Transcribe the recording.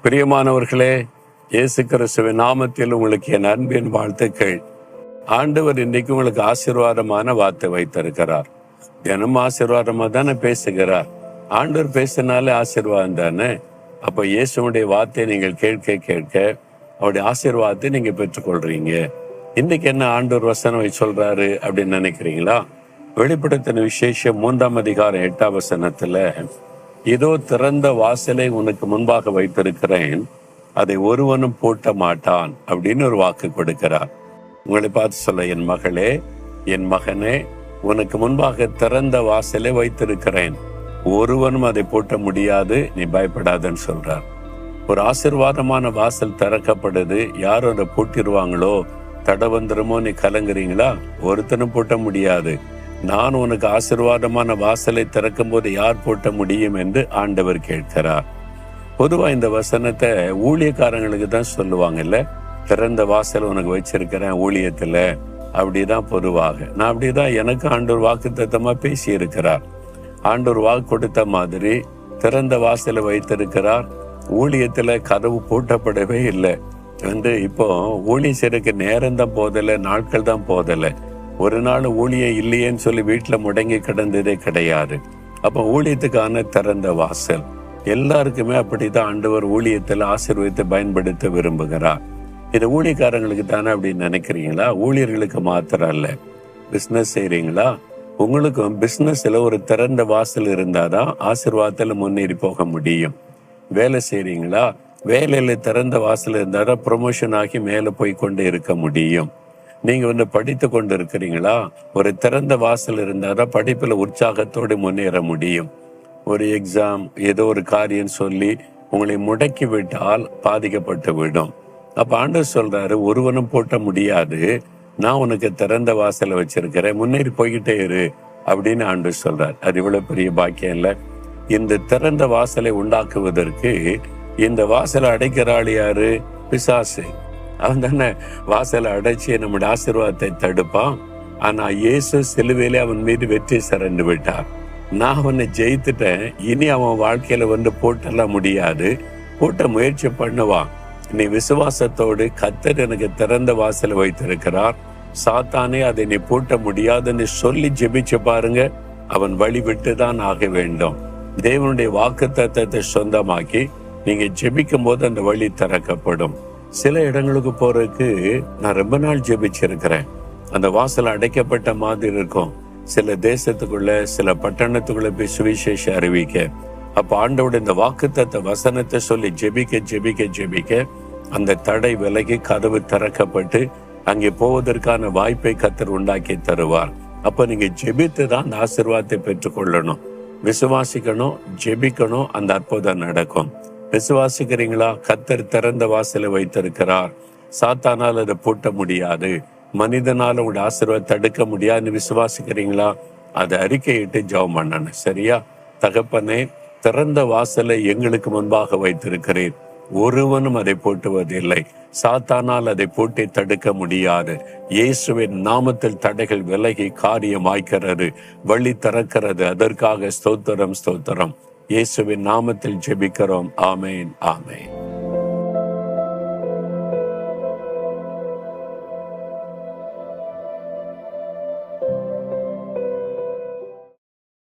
பிரியமானவர்களே, இயேசு கிறிஸ்துவின் நாமத்தில் உங்களுக்கு என் அன்பின் வாழ்த்துக்கள். ஆண்டவர் இன்றைக்கு உங்களுக்கு ஆசீர்வாதமான வார்த்தை வைத்திருக்கிறார். தினம் ஆசீர்வாதமா தானே பேசுகிறார். ஆண்டவர் பேசினாலே ஆசீர்வாதம் தானே. அப்ப இயேசுடைய வார்த்தையை நீங்கள் கேட்க கேட்க அவருடைய ஆசீர்வாதத்தை நீங்க பெற்றுக்கொள்றீங்க. இன்னைக்கு என்ன ஆண்டவர் வசனம் சொல்றாரு அப்படின்னு நினைக்கிறீங்களா? வெளிப்படுத்தின விசேஷம் 3ஆம் அதிகாரம் 8ஆம் வசனத்துல, இதோ திறந்த வாசலை உனக்கு முன்பாக வைத்திருக்கிறேன், அதை ஒருவனும் பூட்ட மாட்டான் அப்படின்னு ஒரு வாக்கு கொடுக்கிறார். உங்களை பார்த்து சொல்ல, என் மகளே, என் மகனே, உனக்கு முன்பாக திறந்த வாசலை வைத்திருக்கிறேன், ஒருவனும் அதை பூட்ட முடியாது, நீ பயப்படாதன்னு சொல்றார். ஒரு ஆசீர்வாதமான வாசல் திறக்கப்படுது. யாரும் அதை பூட்டிடுவாங்களோ, தடை வந்துருமோ நீ கலங்குறீங்களா? ஒருத்தனும் பூட்ட முடியாது. நான் உனக்கு ஆசீர்வாதமான வாசலை திறக்கும் போது யார் பூட்ட முடியும் என்று ஆண்டவர் கேட்கிறார். பொதுவா இந்த வசனத்தை ஊழியக்காரங்களுக்கு தான் சொல்லுவாங்கல்ல. திறந்த வாசல் உனக்கு வச்சிருக்கிறேன் ஊழியத்துல, அப்படிதான் பொதுவாக. நான் அப்படிதான் எனக்கு ஆண்டவர் வாக்குத்தத்தமா பேசி இருக்கிறார். ஆண்டவர் வாக்கு கொடுத்த மாதிரி திறந்த வாசலை வைத்திருக்கிறார். ஊழியத்துல கதவு பூட்டப்படவே இல்லை. இப்போ ஊழியம் செய்யறதுக்கு நேரம் தான் போதலை, நாட்கள் தான் போதலை. ஒரு நாள் ஊழியம் இல்லையேன்னு சொல்லி வீட்டுல முடங்கி கிடந்ததே கிடையாது. அப்ப ஊழியத்துக்கான திறந்த வாசல் எல்லாருக்குமே அப்படித்தான் ஆண்டவர் ஊழியத்துல ஆசீர்வதித்து பயன்படுத்த விரும்புகிறார். இது ஊழியக்காரங்களுக்கு தானே அப்படின்னு நினைக்கிறீங்களா? ஊழியர்களுக்கு மாத்திரம் அல்ல. பிசினஸ் செய்றீங்களா? உங்களுக்கும் பிசினஸ்ல ஒரு திறந்த வாசல் இருந்தாதான் ஆசீர்வாதத்துல முன்னேறி போக முடியும். வேலை செய்றீங்களா? வேலையில திறந்த வாசல் இருந்தாதான் ப்ரொமோஷன் ஆகி மேல போய் கொண்டு இருக்க முடியும். நீங்க படித்து கொண்டு இருக்கிறீங்களா? ஒரு திறந்த வாசல் இருந்தாதான் படிப்புல உற்சாகத்தோடு முன்னேற முடியும். ஒரு எக்ஸாம், ஏதோ ஒரு காரியம் சொல்லி உங்களை முடக்கி விட்டால் பாதிக்கப்பட்டு விடும். அப்ப ஆண்டவர் சொல்றாரு, ஒருவனும் பூட்ட முடியாது, நான் உனக்கு திறந்த வாசலை வச்சிருக்கிறேன், முன்னேறி போய்கிட்டே இரு அப்படின்னு ஆண்டவர் சொல்றார். அது இவ்வளவு பெரிய பாக்கியம் இல்ல? இந்த திறந்த வாசலை உண்டாக்குவதற்கு இந்த வாசலை அடைக்கிறாள் யாரு? பிசாசு. அவன் தானே வாசலை அடைச்சி நம்முடைய ஆசீர்வாதத்தை தடுப்பான். ஆனா இயேசு சிலுவையிலே அவன் மீது வெற்றி சிறந்து விட்டார். நான் அவனை ஜெயித்துட்டேன். இனி அவன் வாழ்க்கையில பூட்டெல்லாம் முடியாது. பூட்ட முயற்சி பண்ணுவான். நீ விசுவாசத்தோடு, கர்த்தர் எனக்கு திறந்த வாசலை வைத்திருக்கிறார், சாத்தானே அதை நீ பூட்ட முடியாதுன்னு சொல்லி ஜெபிச்சு பாருங்க. அவன் வழி விட்டுதான் ஆக வேண்டும். தேவனுடைய வாக்குத்தத்தத்தை சொந்தமாக்கி நீங்க ஜெபிக்கும் போது அந்த வழி திறக்கப்படும். சில இடங்களுக்கு போறதுக்கு நான் ரொம்ப நாள் ஜெபிச்சிருக்கிறேன். அந்த வாசல் அடைக்கப்பட்ட மாதிரி இருக்கும். சில தேசத்துக்குள்ள, சில பட்டணத்துக்குள்ள போய் சுவிசேஷ அறிவிக்க, அப்ப ஆண்டோட இந்த வாக்குத்தத்த வசனத்தை சொல்லி ஜெபிக்க ஜெபிக்க ஜெபிக்க அந்த தடை விலகி கதவு திறக்கப்பட்டு அங்கே போவதற்கான வாய்ப்பை கர்த்தர் உண்டாக்கி தருவார். அப்ப நீங்க ஜெபித்து தான் அந்த ஆசீர்வாதத்தை பெற்றுக்கொள்ளணும். விசுவாசிக்கணும், ஜெபிக்கணும், அந்த அற்புதம் நடக்கும். விசுவாசிக்கிறீங்களா? கர்த்தர் திறந்த வாசலை வைத்திருக்கிறார், சாத்தானால் அதை பூட்ட முடியாது, மனிதனால உங்களுடைய ஆசீர்வாதத்தை தடுக்க முடியாதுன்னு விசுவாசிக்கிறீங்களா? அதை அறிக்கையிட்டு ஜெபம் பண்ணணும். சரியா? தகப்பனே, திறந்த வாசலை எங்களுக்கு முன்பாக வைத்திருக்கிறேன், ஒருவனும் அதை பூட்டுவதில்லை, சாத்தானால் அதை பூட்டி தடுக்க முடியாது. இயேசுவின் நாமத்தில் தடைகள் விலகி காரியம் ஆய்க்கிறது, வழி திறக்கிறது. அதற்காக ஸ்தோத்திரம், ஸ்தோத்திரம். இயேசுவின் நாமத்தில் ஜெபிக்கிறோம். ஆமேன், ஆமேன்.